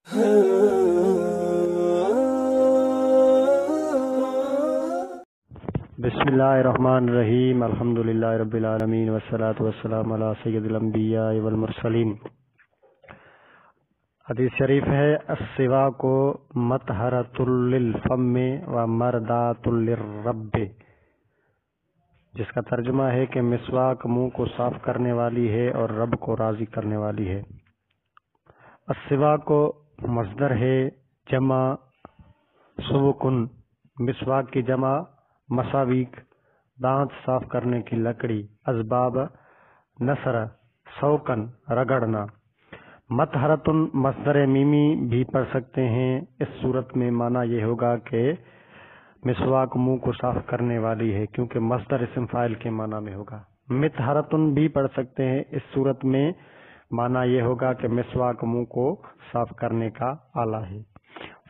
बिस्मिल्लाहिर्रहमानिर्रहीम अल्हम्दुलिल्लाहि रब्बिल आलमीन वस्सलातु वस्सलामु अला सय्यिदिल अंबिया वल मुरसलीन। हदीस शरीफ है, अस्सिवाकु मतहरतुल लिल फम्मि व मरदातुल लिर्रब्बि, जिसका तर्जुमा है कि मिसवाक मुंह को साफ करने वाली है और रब को राजी करने वाली है। अस्सिवाक मस्दर है, जमा सुवकुन, मिसवाक की जमा मसावीक, दांत साफ करने की लकड़ी। अजबाब नसर, सौकन, रगड़ना। मतहरतुन मस्दर मीमी भी पढ़ सकते हैं। इस सूरत में माना यह होगा कि मिसवाक मुंह को साफ करने वाली है, क्योंकि मस्दर इस्म फाइल के माना में होगा। मितहरतुन भी पढ़ सकते हैं। इस सूरत में माना यह होगा कि मिसवाक मुंह को साफ करने का आला है।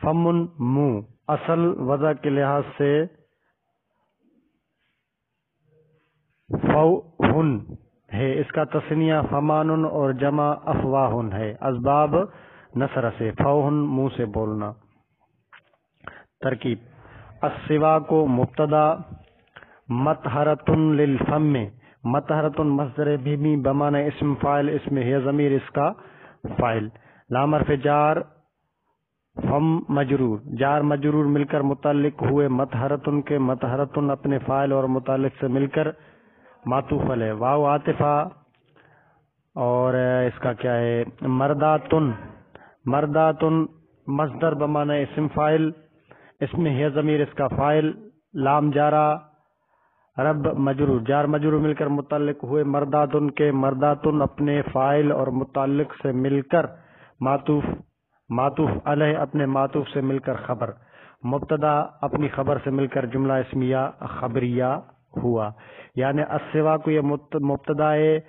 फमुन मुंह, असल वजह के लिहाज से फौहुन है, इसका तस्निया फमानुन और जमा अफवाहुन है। असबाब नसर से, फौहुन मुंह से बोलना। तरकीब, अस्सिवा को मुब्तदा, मतहरतुन लिल फम्मे, मतहरतुन मस्दर भीमी बमाना इस्म फाइल, इसमें है ज़मीर इसका फाइल। लामर फे जार, फम मजरूर, जार मजरूर मिलकर मुताल्लिक हुए मतहरतुन के। मतहरतुन अपने फाइल और मुताल्लिक से मिलकर मातूफल है। वाव आतिफा, और इसका क्या है, मरदातुन, मरदातुन मस्दर बमाना इस्म फाइल, इसमें है ज़मीर इसका फाइल। लाम जारा, रब मजरूर, जार मजरूर मिलकर मुताल्लिक हुए मरदातुन के। मरदातुन अपने फाइल और मुताल्लिक से मिलकर मातूफ, मातूफ अलैह अपने मातूफ से मिलकर खबर। मुब्तदा अपनी खबर से मिलकर जुमला इस्मिया खबरिया हुआ। यानी अस्सिवा को ये मुब्तदा है,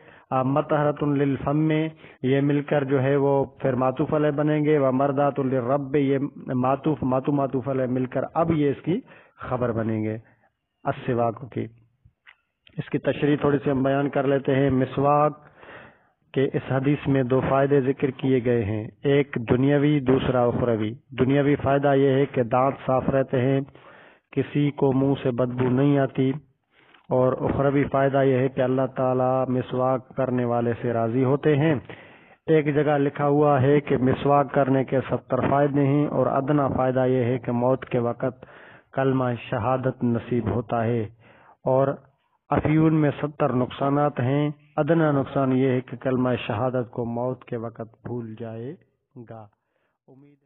मतहरतुन लिल फम्मे ये मिलकर जो है वो फिर मातूफ अलैह बनेंगे। व मरदातुल लिर्रब्बि ये मातूफ मातूफ अलैह मिलकर अब ये इसकी खबर बनेंगे अस्सिवा की। इसकी तशरीह थोड़ी सी हम बयान कर लेते हैं। मिसवाक के इस हदीस में दो फायदे जिक्र किए गए हैं, एक दुनियावी दूसरा उखरवी। दुनियावी फायदा यह है कि दांत साफ रहते हैं, किसी को मुंह से बदबू नहीं आती। और उखरवी फायदा यह है कि अल्लाह ताला मिसवाक करने वाले से राजी होते हैं। एक जगह लिखा हुआ है कि मिसवाक करने के 70 फायदे हैं, और अदना फायदा यह है कि मौत के वक़्त कलमा शहादत नसीब होता है। और अफयून में 70 नुकसानात हैं। अदना नुकसान यह है कि कलमा शहादत को मौत के वक़्त भूल जाएगा। उम्मीद